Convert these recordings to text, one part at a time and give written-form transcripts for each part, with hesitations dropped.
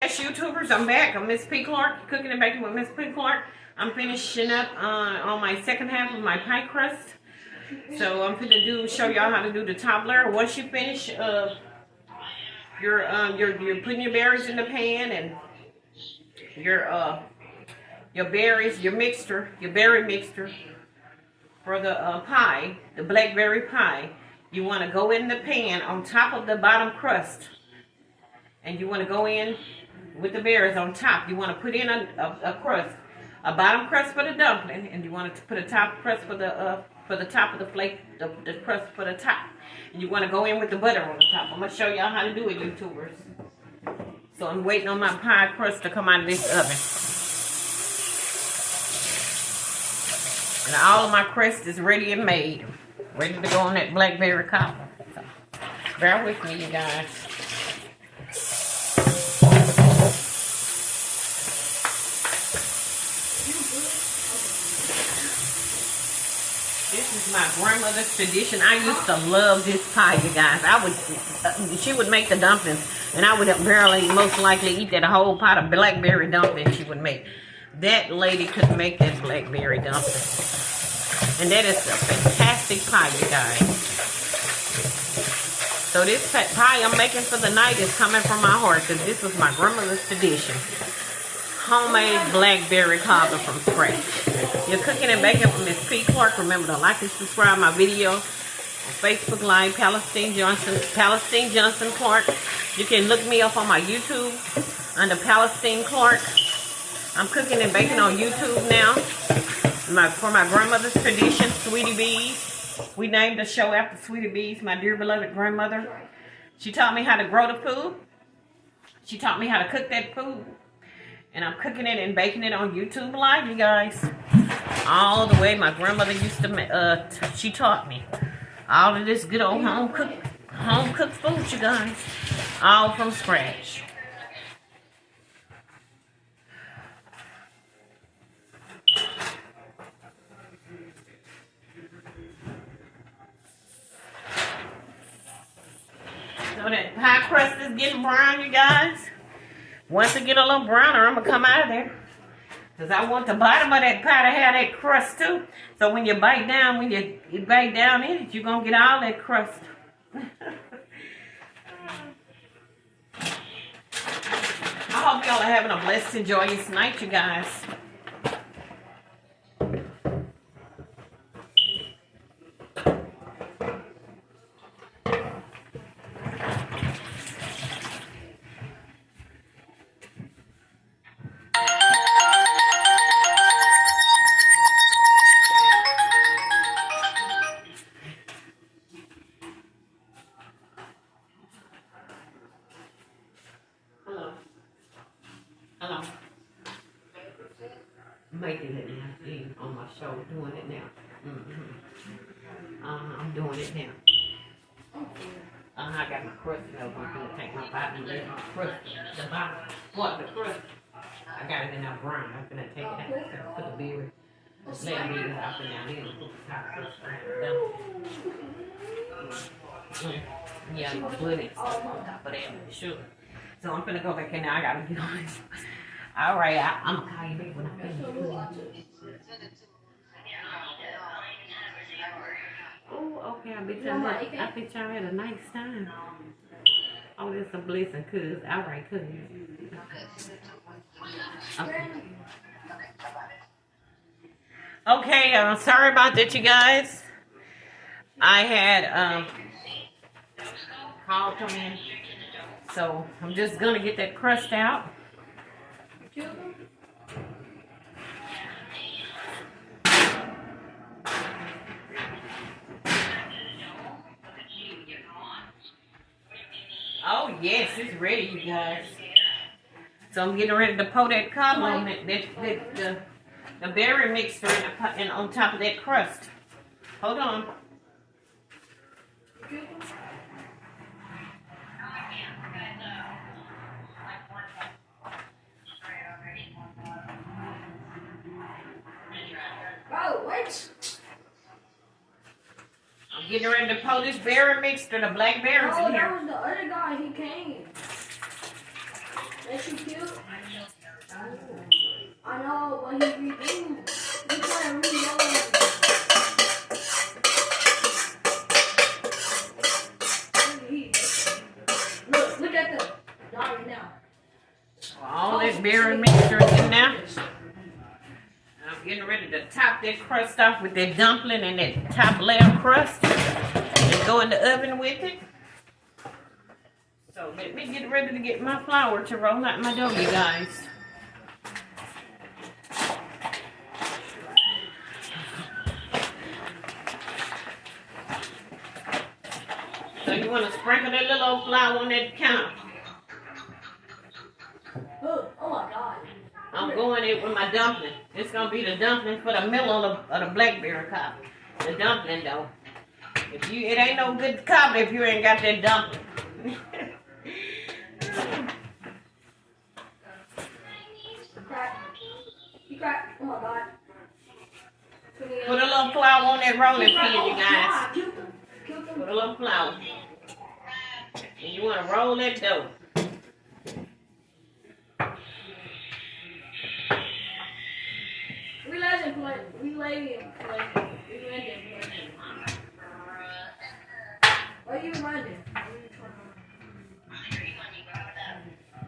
Yes, YouTubers, I'm back. I'm Miss P. Clark, cooking and baking with Miss P. Clark. I'm finishing up on my second half of my pie crust. So I'm gonna show y'all how to do the top layer. Once you finish, you're putting your berries in the pan and your berries, your berry mixture for the pie, the blackberry pie. You want to go in the pan on top of the bottom crust, and you want to go in with the berries on top. You want to put in a crust, a bottom crust for the dumpling, and you want to put a top crust for the top of the plate, the crust for the top. And you want to go in with the butter on the top. I'm gonna show y'all how to do it, YouTubers. So I'm waiting on my pie crust to come out of this oven, and all of my crust is ready and made, ready to go on that blackberry cobbler. So bear with me, you guys. This is my grandmother's tradition. I used to love this pie, you guys. She would make the dumplings, and I would barely, most likely, eat that whole pot of blackberry dumplings she would make. That lady could make that blackberry dumpling, and that is a fantastic pie, you guys. So this pie I'm making for the night is coming from my heart, because this was my grandmother's tradition. Homemade blackberry cobbler from scratch. You're cooking and baking with Miss P. Clark. Remember to like and subscribe my video on Facebook Live, Palestine Johnson Clark. You can look me up on my YouTube under Palestine Clark. I'm cooking and baking on YouTube now for my grandmother's tradition, Sweetie Bees. We named the show after Sweetie Bees, my dear beloved grandmother. She taught me how to grow the food. She taught me how to cook that food. And I'm cooking it and baking it on YouTube Live, you guys. All the way my grandmother used to, she taught me. All of this good old home cooked food, you guys. All from scratch. So that pie crust is getting brown, you guys. Once it get a little browner, I'm going to come out of there. Because I want the bottom of that pie to have that crust too. So when you bite down, when you bite down in it, you're going to get all that crust. I hope y'all are having a blessed and joyous night, you guys. Hello. Making it now. On my show, doing it now. I'm doing it now. I got my crust over. I'm gonna take my bottom and my crust, the bottom part of the crust. I got it in that brown. I'm gonna take it out. Put the berries, let berries out and down here and put the top crust right down. Yeah, I'm gonna put it on top of that sugar. So I'm gonna go back in there. I gotta get on this. All right, I'm gonna call you back when I finish. Oh, okay. I bet y'all had a nice time. Oh, that's a blessing, cuz. All right, cuz. Okay, sorry about that, you guys. I had call come in. So I'm just gonna get that crust out. Oh yes, it's ready, you guys. So I'm getting ready to pour that cobbler on the berry mixture and on top of that crust. Hold on. Oh, wait. I'm getting ready to pour this berry mixture, the black berries in here. That was the other guy, he came. Ain't you cute? I know, but he redo. He's trying to reload. Look at the dog now. All that berry mixture in there. I'm getting ready to top that crust off with that dumpling and that top layer crust and go in the oven with it. So let me get ready to get my flour to roll out my dough, you guys. So you want to sprinkle that little old flour on that counter. Oh my God. I'm going in with my dumpling. It's going to be the dumpling for the middle of the blackberry cobbler. The dumpling though. It ain't no good cobbler if you ain't got that dumpling. You crack. Oh my God. Put a little flour on that rolling pin, you guys. Put a little flour. And you want to roll that dough. We let him play. We let him play. Why are you running?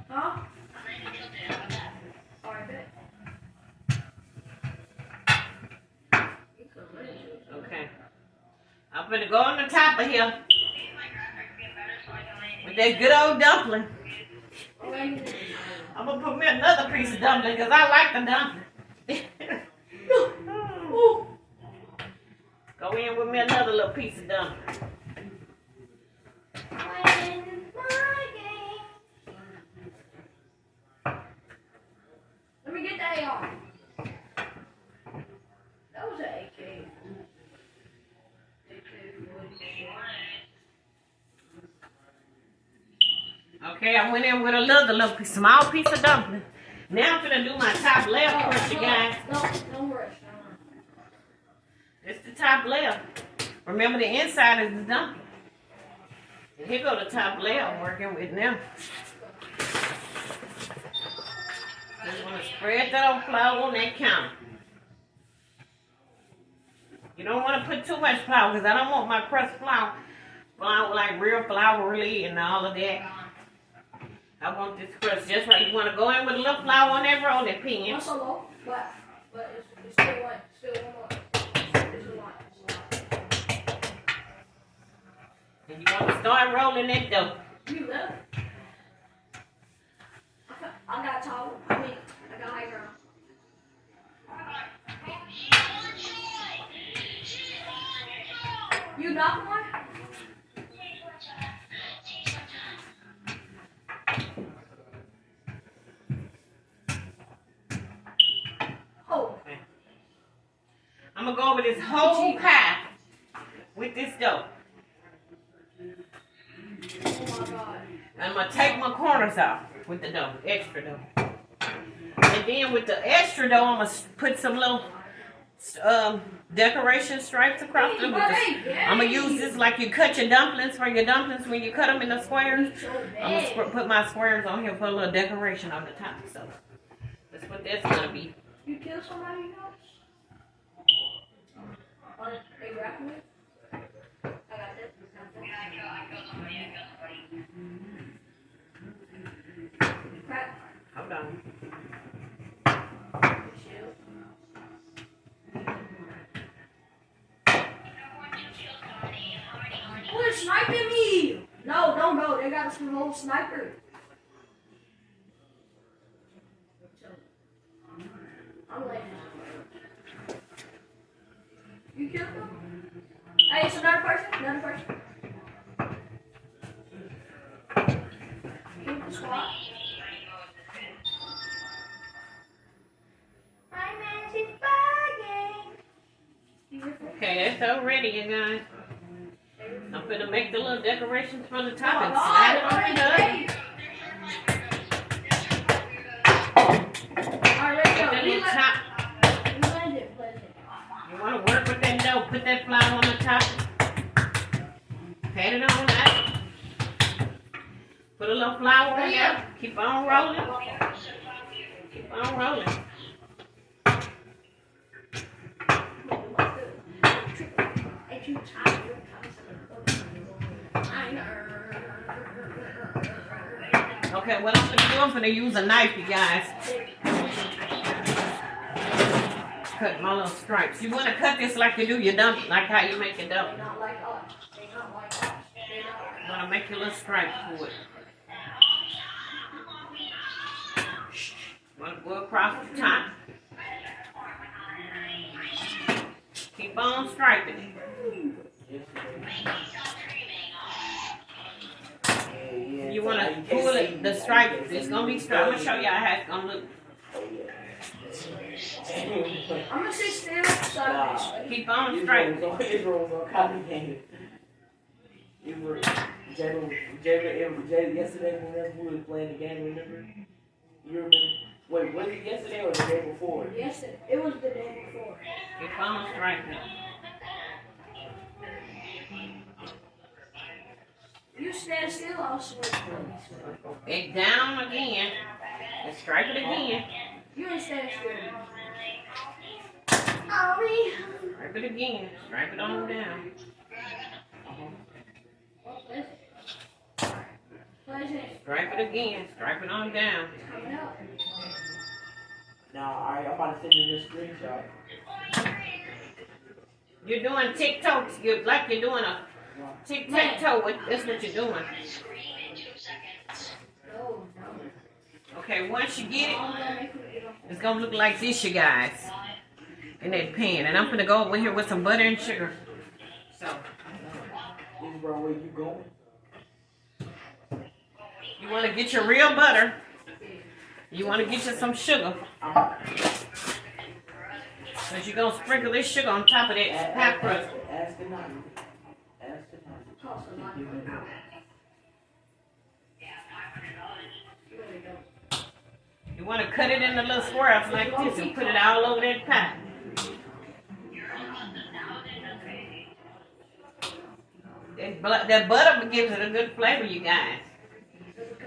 Huh? Alright, bet. Okay. I'm gonna go on the top of here with that good old dumpling. I'm gonna put me another piece of dumpling because I like the dumpling. Go in with me another little piece of dumpling. Let me get that AR. That was an AK. Okay, I went in with another little small piece of dumpling. Now I'm gonna do my top layer crust, you guys. Don't rush. It's the top layer. Remember the inside is the dumpling. And here go the top layer I'm working with now. Just want to spread that old flour on that counter. You don't want to put too much flour because I don't want my crust flour like real floury and all of that. I want this crust just right. You want to go in with a little flour on that rolling pin. Not so low, but it's still one more. And you want to start rolling that dough. You left. I got towel. I got high ground. You knock one? Oh. Okay. I'm going to go over this whole pie with this dough. Oh my God. I'm going to take my corners off with the dough, extra dough. And then with the extra dough, I'm going to put some little decoration stripes across them. I'm going to use this like you cut your dumplings for your dumplings when you cut them in the squares. I'm going to put my squares on here, put a little decoration on the top. So that's what that's going to be. You kill somebody else? They grabbed me? I got this. Hold on. Oh, they're sniping me! No, don't go. They got a small sniper. I'm late. You killed them? Hey, it's another person. Keep the squad. Okay, that's all ready, you guys. I'm gonna make the little decorations from the top and slide it on the that little top. You want to work with that dough. Put that flour on the top. Pat it on out. Put a little flour on there. Keep on rolling. Keep on rolling. Okay, what I'm gonna do, I'm gonna use a knife, you guys. Cut my little stripes. You wanna cut this like you do your dump, like how you make your dump. Not like us. They not like us. They not. You wanna make your little stripes for it. Wanna go across the top. Keep on striping it. You want to pull it, the stripe, it's going to be straight. I'm going to show y'all how it's going to look. I'm going to sit still. So Keep on striping. Yesterday when we were playing the game, remember? You remember? Wait, was it yesterday or the day before? Yesterday. It was the day before. Keep on striping. You stand still, I'll swing. It down again. And stripe it again. You ain't stand still. Ollie. Stripe it again. Stripe it on down. What is it? Stripe it again. Stripe it on down. Coming up. Now, alright, I'm about to send you this screenshot. You're doing tic-tacs. Like you're doing a tic-tac-toe. That's what you're doing. No. Okay, once you get it, it's going to look like this, you guys. In that pan. And I'm going to go over here with some butter and sugar. So, This is where you going? you want to get your real butter. You want to get you some sugar. Because you're going to sprinkle this sugar on top of that pie crust. Ask the night. Ask the night. You want to cut it into little squares like this and put it all over that pie. That butter gives it a good flavor, you guys.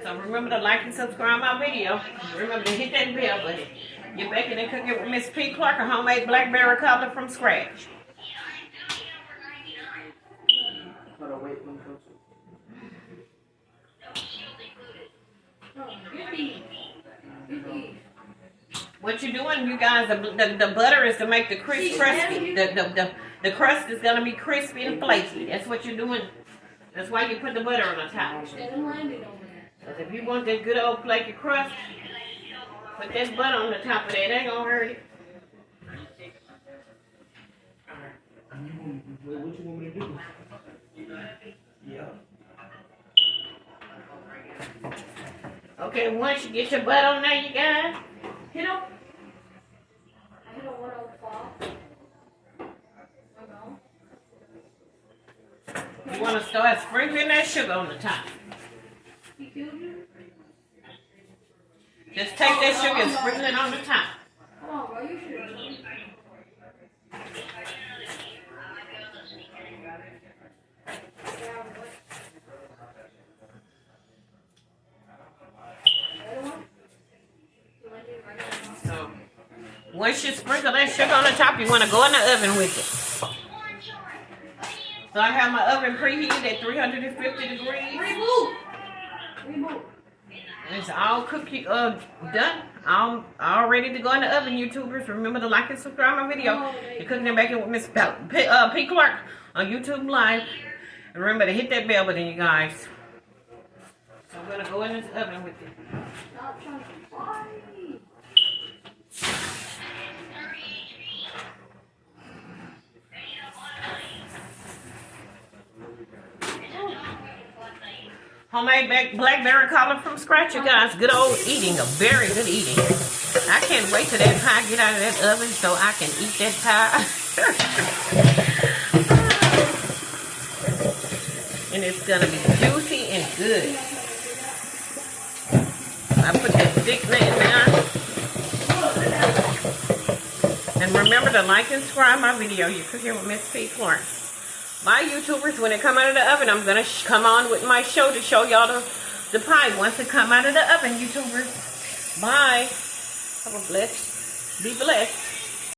So remember to like and subscribe my video. Remember to hit that bell button. You're baking and cooking with Miss P. Clark, a homemade blackberry cobbler from scratch. Hold on, wait, let me go to What you're doing, you guys, the butter is to make the crisp crispy. The crust is going to be crispy and flaky. That's what you're doing. That's why you put the butter on the top. Because if you want that good old flaky crust, put that butter on the top of that. It ain't going to hurt it. Wait, what you want me to do? Yeah. Okay, once you get your butter on there, you guys, hit them. I don't want to fall. You want to start sprinkling that sugar on the top. You killed you? Just take that sugar and sprinkle it on the top. Come on, bro. You should. So, once you sprinkle that sugar on the top, you want to go in the oven with it. So I have my oven preheated at 350 degrees. Reboot. It's all done. All ready to go in the oven, YouTubers. Remember to like and subscribe my video. You're cooking and baking with Miss P. Clark on YouTube Live. And remember to hit that bell button, you guys. So I'm going to go in this oven with it. Stop trying to fly. Homemade blackberry cobbler from scratch, you guys. Good old eating, a very good eating. I can't wait till that pie get out of that oven so I can eat that pie. And it's gonna be juicy and good. I put that thickness in there. And remember to like and subscribe my video. You're cooking with Miss P. Clark. My YouTubers, when it come out of the oven, I'm going to come on with my show to show y'all the pie once it come out of the oven, YouTubers. Bye. Have a blessed, be blessed.